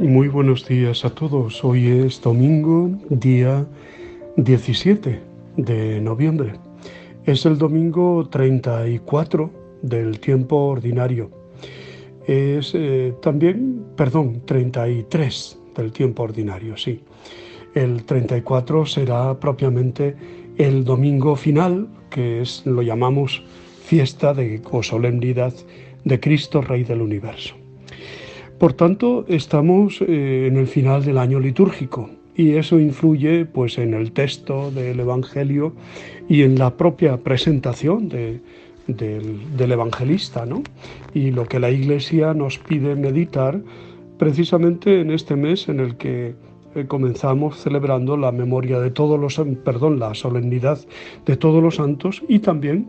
Muy buenos días a todos. Hoy es domingo, día 17 de noviembre. Es el domingo 34 del tiempo ordinario. Es también, perdón, 33 del tiempo ordinario, sí. El 34 será propiamente el domingo final, que lo llamamos fiesta o solemnidad de Cristo, Rey del Universo. Por tanto, estamos en el final del año litúrgico y eso influye pues, en el texto del Evangelio y en la propia presentación del evangelista, ¿no? Y lo que la Iglesia nos pide meditar precisamente en este mes en el que comenzamos celebrando la memoria de la solemnidad de todos los santos y también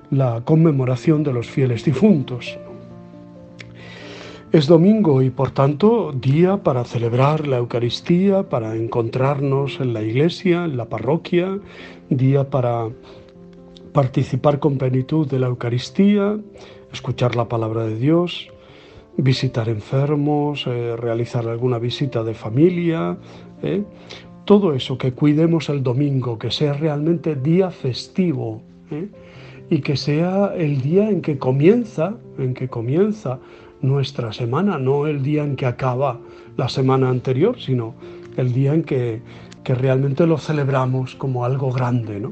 la conmemoración de los fieles difuntos. Es domingo y por tanto día para celebrar la Eucaristía, para encontrarnos en la iglesia, en la parroquia, día para participar con plenitud de la Eucaristía, escuchar la palabra de Dios, visitar enfermos, realizar alguna visita de familia, todo eso, que cuidemos el domingo, que sea realmente día festivo, y que sea el día en que comienza nuestra semana, no el día en que acaba la semana anterior, sino el día en que realmente lo celebramos como algo grande, ¿no?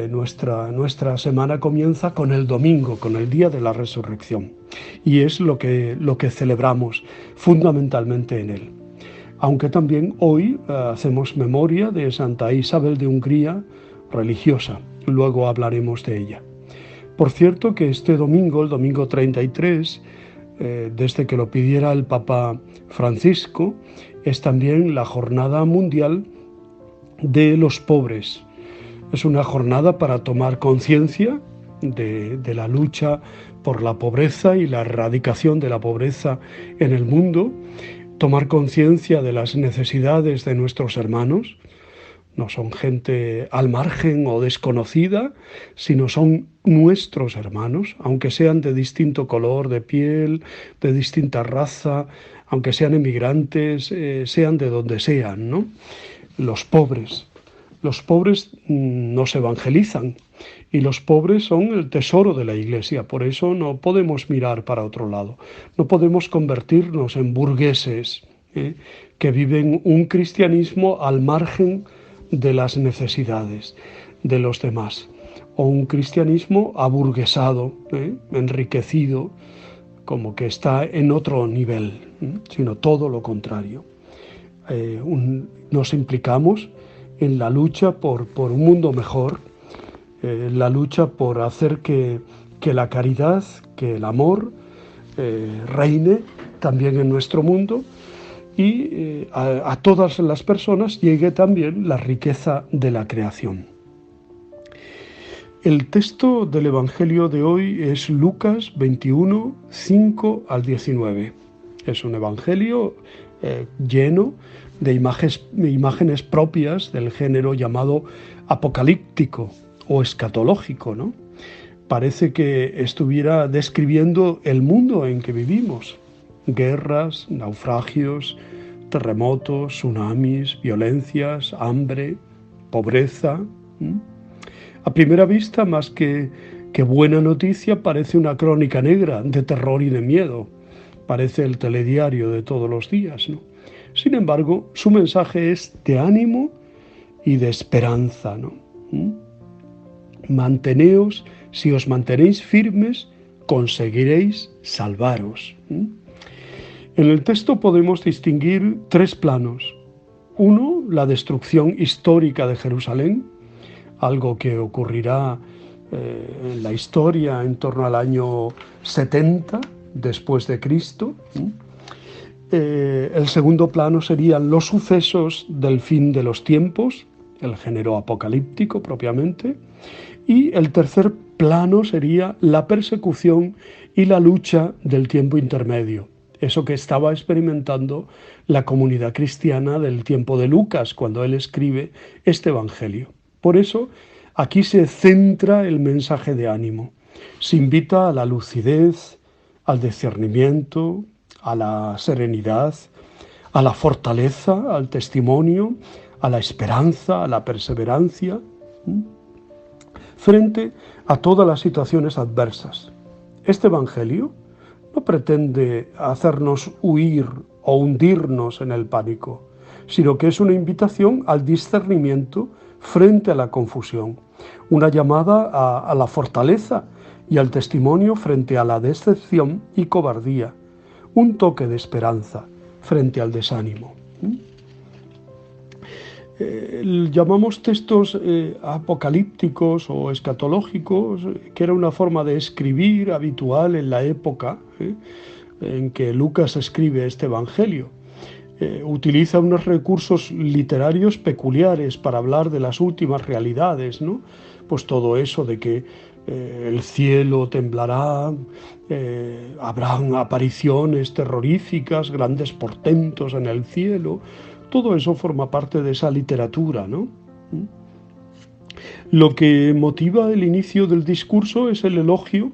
Nuestra semana comienza con el domingo, con el día de la resurrección, y es lo que celebramos fundamentalmente en él. Aunque también hoy hacemos memoria de Santa Isabel de Hungría, religiosa. Luego hablaremos de ella. Por cierto que este domingo, el domingo 33, desde que lo pidiera el Papa Francisco, es también la Jornada Mundial de los Pobres. Es una jornada para tomar conciencia de la lucha por la pobreza y la erradicación de la pobreza en el mundo, tomar conciencia de las necesidades de nuestros hermanos. No son gente al margen o desconocida, sino son nuestros hermanos, aunque sean de distinto color de piel, de distinta raza, aunque sean emigrantes, sean de donde sean, ¿no? Los pobres nos evangelizan y los pobres son el tesoro de la Iglesia. Por eso no podemos mirar para otro lado, no podemos convertirnos en burgueses que viven un cristianismo al margen de las necesidades de los demás, o un cristianismo aburguesado, enriquecido, como que está en otro nivel, sino todo lo contrario. Nos implicamos en la lucha por un mundo mejor, la lucha por hacer que la caridad, que el amor reine también en nuestro mundo, y a todas las personas llegue también la riqueza de la creación. El texto del Evangelio de hoy es Lucas 21, 5 al 19. Es un evangelio lleno de imágenes propias del género llamado apocalíptico o escatológico, ¿no? Parece que estuviera describiendo el mundo en que vivimos. Guerras, naufragios, terremotos, tsunamis, violencias, hambre, pobreza. A primera vista, más que buena noticia, parece una crónica negra de terror y de miedo. Parece el telediario de todos los días, ¿no? Sin embargo, su mensaje es de ánimo y de esperanza, ¿no? Manteneos, si os mantenéis firmes, conseguiréis salvaros. En el texto podemos distinguir tres planos. Uno, la destrucción histórica de Jerusalén, algo que ocurrirá en la historia en torno al año 70 después de Cristo. El segundo plano serían los sucesos del fin de los tiempos, el género apocalíptico propiamente, y el tercer plano sería la persecución y la lucha del tiempo intermedio, eso que estaba experimentando la comunidad cristiana del tiempo de Lucas, cuando él escribe este evangelio. Por eso, aquí se centra el mensaje de ánimo. Se invita a la lucidez, al discernimiento, a la serenidad, a la fortaleza, al testimonio, a la esperanza, a la perseverancia, frente a todas las situaciones adversas. Este Evangelio no pretende hacernos huir o hundirnos en el pánico, sino que es una invitación al discernimiento frente a la confusión, una llamada a la fortaleza y al testimonio frente a la decepción y cobardía, un toque de esperanza frente al desánimo. Llamamos textos apocalípticos o escatológicos, que era una forma de escribir habitual en la época en que Lucas escribe este Evangelio. Utiliza unos recursos literarios peculiares para hablar de las últimas realidades, ¿no? Pues todo eso de que el cielo temblará, habrán apariciones terroríficas, grandes portentos en el cielo. Todo eso forma parte de esa literatura, ¿no? Lo que motiva el inicio del discurso es el elogio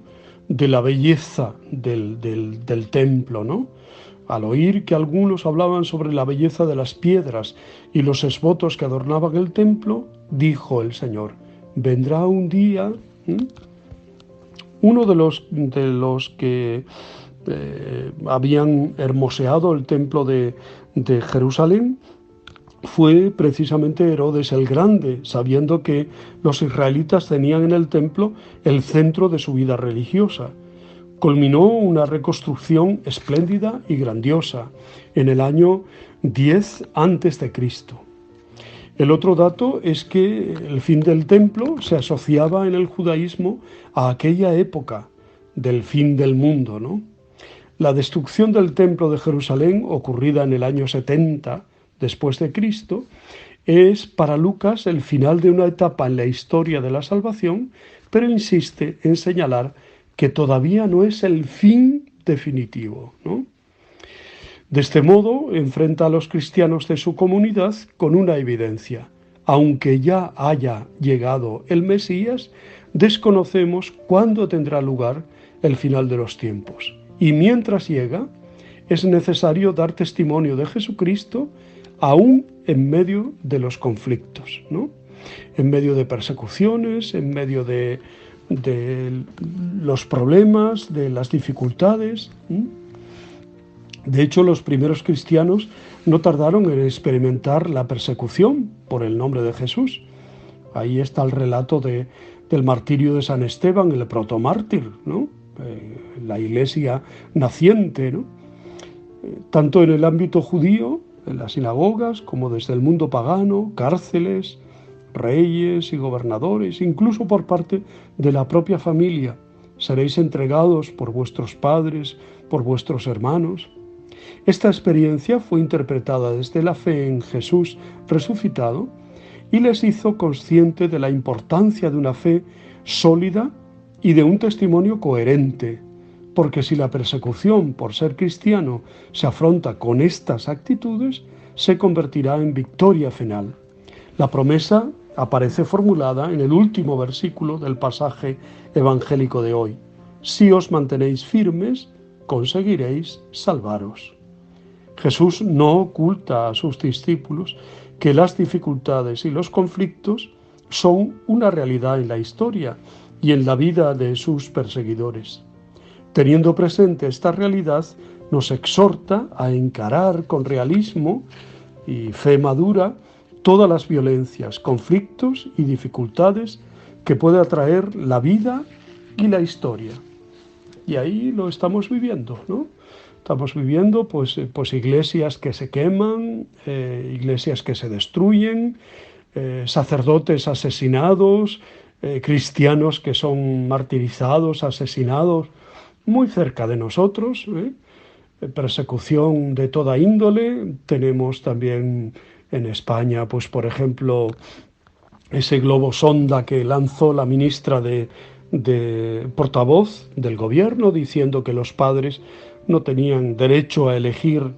de la belleza del templo, ¿no? Al oír que algunos hablaban sobre la belleza de las piedras y los esbotos que adornaban el templo, dijo el Señor: vendrá un día. Uno de los que habían hermoseado el templo de Jerusalén fue precisamente Herodes el Grande, sabiendo que los israelitas tenían en el templo el centro de su vida religiosa. Culminó una reconstrucción espléndida y grandiosa en el año 10 a.C. El otro dato es que el fin del templo se asociaba en el judaísmo a aquella época del fin del mundo, ¿no? La destrucción del templo de Jerusalén, ocurrida en el año 70 después de Cristo, es para Lucas el final de una etapa en la historia de la salvación, pero insiste en señalar que todavía no es el fin definitivo, ¿no? De este modo, enfrenta a los cristianos de su comunidad con una evidencia. Aunque ya haya llegado el Mesías, desconocemos cuándo tendrá lugar el final de los tiempos. Y mientras llega, es necesario dar testimonio de Jesucristo aún en medio de los conflictos, ¿no? En medio de persecuciones, en medio de los problemas, de las dificultades. De hecho, los primeros cristianos no tardaron en experimentar la persecución por el nombre de Jesús. Ahí está el relato del martirio de San Esteban, el protomártir, ¿no? La iglesia naciente, ¿no? Tanto en el ámbito judío, en las sinagogas, como desde el mundo pagano, cárceles, reyes y gobernadores, incluso por parte de la propia familia. Seréis entregados por vuestros padres, por vuestros hermanos. Esta experiencia fue interpretada desde la fe en Jesús resucitado y les hizo consciente de la importancia de una fe sólida y de un testimonio coherente, porque si la persecución por ser cristiano se afronta con estas actitudes, se convertirá en victoria final. La promesa aparece formulada en el último versículo del pasaje evangélico de hoy. Si os mantenéis firmes, conseguiréis salvaros. Jesús no oculta a sus discípulos que las dificultades y los conflictos son una realidad en la historia y en la vida de sus perseguidores. Teniendo presente esta realidad, nos exhorta a encarar con realismo y fe madura todas las violencias, conflictos y dificultades que puede atraer la vida y la historia. Y ahí lo estamos viviendo, ¿no? Estamos viviendo pues iglesias que se queman, iglesias que se destruyen, sacerdotes asesinados, cristianos que son martirizados, asesinados, muy cerca de nosotros, persecución de toda índole. Tenemos también en España, pues por ejemplo, ese globo sonda que lanzó la ministra de portavoz del gobierno, diciendo que los padres no tenían derecho a elegir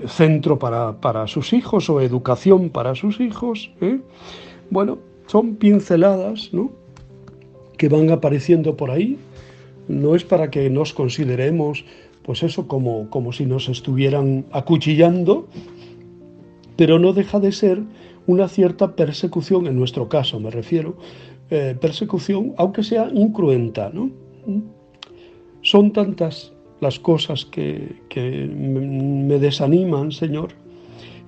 centro para sus hijos o educación para sus hijos. Bueno, son pinceladas, ¿no?, que van apareciendo por ahí. No es para que nos consideremos pues eso, como si nos estuvieran acuchillando, pero no deja de ser una cierta persecución, en nuestro caso me refiero, persecución, aunque sea incruenta, ¿no? Son tantas las cosas que me desaniman, Señor.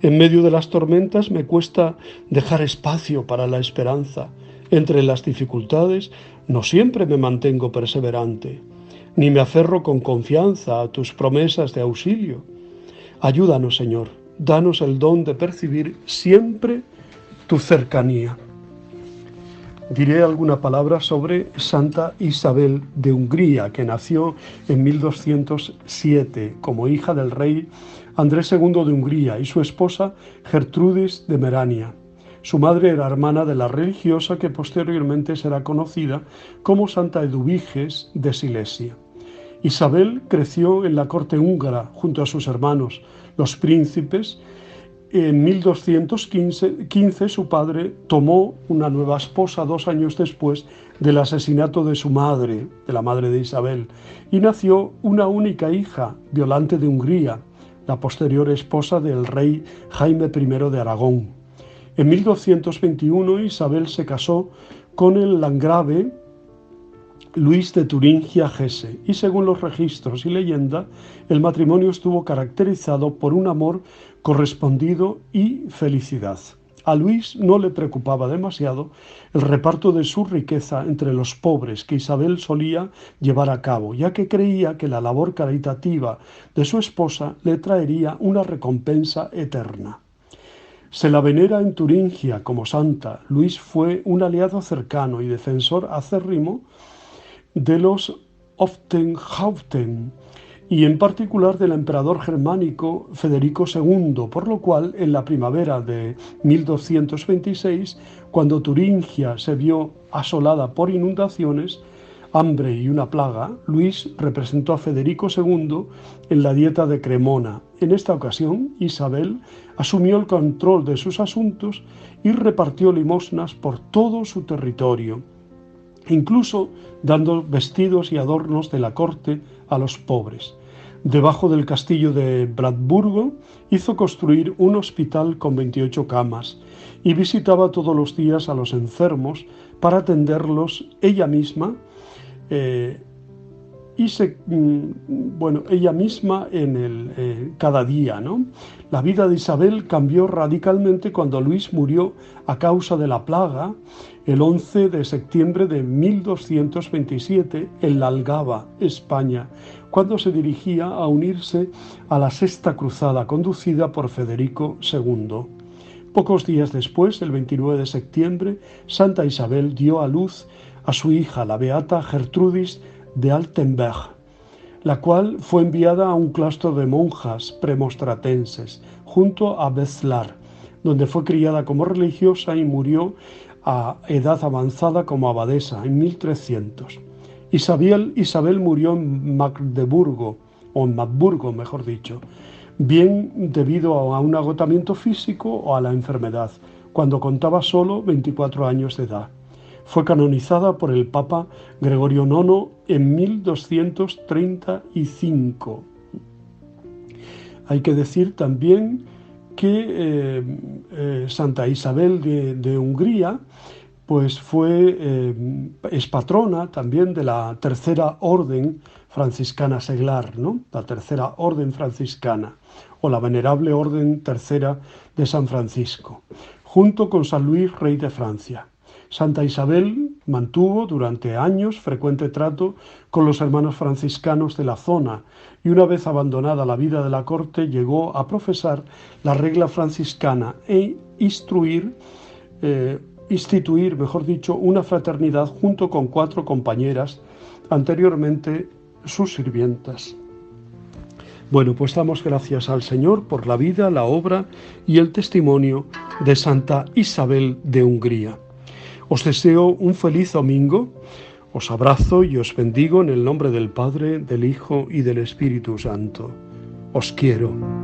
En medio de las tormentas me cuesta dejar espacio para la esperanza. Entre las dificultades no siempre me mantengo perseverante, ni me aferro con confianza a tus promesas de auxilio. Ayúdanos, Señor, danos el don de percibir siempre tu cercanía. Diré alguna palabra sobre Santa Isabel de Hungría, que nació en 1207 como hija del rey Andrés II de Hungría y su esposa Gertrudis de Merania. Su madre era hermana de la religiosa que posteriormente será conocida como Santa Eduviges de Silesia. Isabel creció en la corte húngara junto a sus hermanos, los príncipes. En 1215 su padre tomó una nueva esposa 2 años después del asesinato de su madre, de la madre de Isabel, y nació una única hija, Violante de Hungría, la posterior esposa del rey Jaime I de Aragón. En 1221 Isabel se casó con el landgrave Luis de Turingia-Hesse, y según los registros y leyenda, el matrimonio estuvo caracterizado por un amor correspondido y felicidad. A Luis no le preocupaba demasiado el reparto de su riqueza entre los pobres que Isabel solía llevar a cabo, ya que creía que la labor caritativa de su esposa le traería una recompensa eterna. Se la venera en Turingia como santa. Luis fue un aliado cercano y defensor acérrimo de los Oftenhaupten y en particular del emperador germánico Federico II, por lo cual en la primavera de 1226, cuando Turingia se vio asolada por inundaciones, hambre y una plaga, Luis representó a Federico II en la dieta de Cremona. En esta ocasión, Isabel asumió el control de sus asuntos y repartió limosnas por todo su territorio, incluso dando vestidos y adornos de la corte a los pobres. Debajo del castillo de Bradburgo hizo construir un hospital con 28 camas y visitaba todos los días a los enfermos para atenderlos ella misma, cada día, ¿no? La vida de Isabel cambió radicalmente cuando Luis murió a causa de la plaga el 11 de septiembre de 1227 en la Algaba, España, cuando se dirigía a unirse a la Sexta Cruzada conducida por Federico II. Pocos días después, el 29 de septiembre, Santa Isabel dio a luz a su hija, la beata Gertrudis de Altenberg, la cual fue enviada a un claustro de monjas premonstratenses junto a Wetzlar, donde fue criada como religiosa y murió a edad avanzada como abadesa en 1300. Isabel murió en Magdeburgo, o en Magdeburgo, mejor dicho, bien debido a un agotamiento físico o a la enfermedad, cuando contaba solo 24 años de edad. Fue canonizada por el Papa Gregorio IX en 1235. Hay que decir también que Santa Isabel de Hungría pues es patrona también de la Tercera Orden Franciscana Seglar, ¿no? La Tercera Orden Franciscana, o la Venerable Orden Tercera de San Francisco, junto con San Luis, rey de Francia. Santa Isabel mantuvo durante años frecuente trato con los hermanos franciscanos de la zona y una vez abandonada la vida de la corte llegó a profesar la regla franciscana e instituir, una fraternidad junto con 4 compañeras, anteriormente sus sirvientas. Bueno, pues damos gracias al Señor por la vida, la obra y el testimonio de Santa Isabel de Hungría. Os deseo un feliz domingo, os abrazo y os bendigo en el nombre del Padre, del Hijo y del Espíritu Santo. Os quiero.